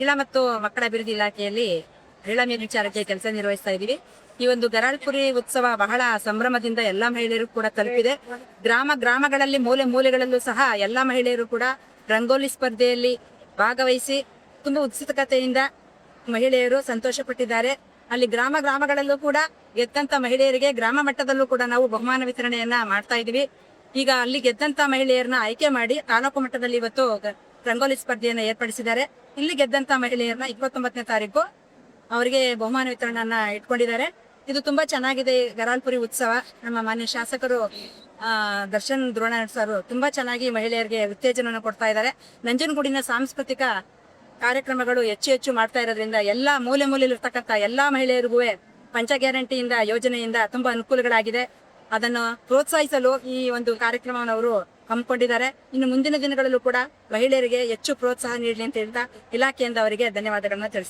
ಮಹಿಳಾ ಮತ್ತು ಮಕ್ಕಳ ಅಭಿವೃದ್ಧಿ ಇಲಾಖೆಯಲ್ಲಿ ಮಹಿಳಾ ಮೇಲ್ವಿಚಾರಕ್ಕೆ ಕೆಲಸ ನಿರ್ವಹಿಸ್ತಾ ಇದ್ದೀವಿ. ಈ ಒಂದು ಗರಾಳ್ಪುರಿ ಉತ್ಸವ ಬಹಳ ಸಂಭ್ರಮದಿಂದ ಎಲ್ಲಾ ಮಹಿಳೆಯರು ಕೂಡ ತಲುಪಿದೆ. ಗ್ರಾಮಗಳಲ್ಲಿ ಮೂಲೆ ಮೂಲೆಗಳಲ್ಲೂ ಸಹ ಎಲ್ಲಾ ಮಹಿಳೆಯರು ಕೂಡ ರಂಗೋಲಿ ಸ್ಪರ್ಧೆಯಲ್ಲಿ ಭಾಗವಹಿಸಿ ತುಂಬಾ ಉತ್ಸುಕತೆಯಿಂದ ಮಹಿಳೆಯರು ಸಂತೋಷ ಪಟ್ಟಿದ್ದಾರೆ. ಅಲ್ಲಿ ಗ್ರಾಮಗಳಲ್ಲೂ ಕೂಡ ಗೆದ್ದಂತ ಮಹಿಳೆಯರಿಗೆ ಗ್ರಾಮ ಮಟ್ಟದಲ್ಲೂ ಕೂಡ ನಾವು ಬಹುಮಾನ ವಿತರಣೆಯನ್ನ ಮಾಡ್ತಾ ಇದೀವಿ. ಈಗ ಅಲ್ಲಿ ಗೆದ್ದಂತ ಮಹಿಳೆಯರನ್ನ ಆಯ್ಕೆ ಮಾಡಿ ತಾಲೂಕು ಮಟ್ಟದಲ್ಲಿ ಇವತ್ತು ರಂಗೋಲಿ ಸ್ಪರ್ಧೆಯನ್ನ ಏರ್ಪಡಿಸಿದ್ದಾರೆ. ಇಲ್ಲಿ ಗೆದ್ದಂತ ಮಹಿಳೆಯರನ್ನ 29ನೇ ತಾರೀಕು ಅವರಿಗೆ ಬಹುಮಾನ ವಿತರಣೆಯನ್ನ ಇಟ್ಕೊಂಡಿದ್ದಾರೆ. ಇದು ತುಂಬಾ ಚೆನ್ನಾಗಿದೆ. ಗರಾಳ್ಪುರಿ ಉತ್ಸವ ನಮ್ಮ ಮಾನ್ಯ ಶಾಸಕರು ದರ್ಶನ್ ದ್ರೋಣ ಸರ್ ತುಂಬಾ ಚೆನ್ನಾಗಿ ಮಹಿಳೆಯರಿಗೆ ಉತ್ತೇಜನವನ್ನು ಕೊಡ್ತಾ ಇದ್ದಾರೆ. ನಂಜನಗೂಡಿನ ಸಾಂಸ್ಕೃತಿಕ ಕಾರ್ಯಕ್ರಮಗಳು ಹೆಚ್ಚು ಮಾಡ್ತಾ ಇರೋದ್ರಿಂದ ಎಲ್ಲಾ ಮೂಲೆಯಲ್ಲಿರ್ತಕ್ಕಂಥ ಎಲ್ಲಾ ಮಹಿಳೆಯರಿಗೂ ಪಂಚ ಗ್ಯಾರಂಟಿಯಿಂದ ಯೋಜನೆಯಿಂದ ತುಂಬಾ ಅನುಕೂಲಗಳಾಗಿದೆ. ಅದನ್ನು ಪ್ರೋತ್ಸಾಹಿಸಲು ಈ ಒಂದು ಕಾರ್ಯಕ್ರಮವನ್ನು ಅವರು ಹಮ್ಮಿಕೊಂಡಿದ್ದಾರೆ. ಇನ್ನು ಮುಂದಿನ ದಿನಗಳಲ್ಲೂ ಕೂಡ ಮಹಿಳೆಯರಿಗೆ ಹೆಚ್ಚು ಪ್ರೋತ್ಸಾಹ ನೀಡಲಿ ಅಂತ ಹೇಳ್ತಾ ಇಲಾಖೆಯಿಂದ ಅವರಿಗೆ ಧನ್ಯವಾದಗಳನ್ನ ತಿಳಿಸ್ತಾರೆ.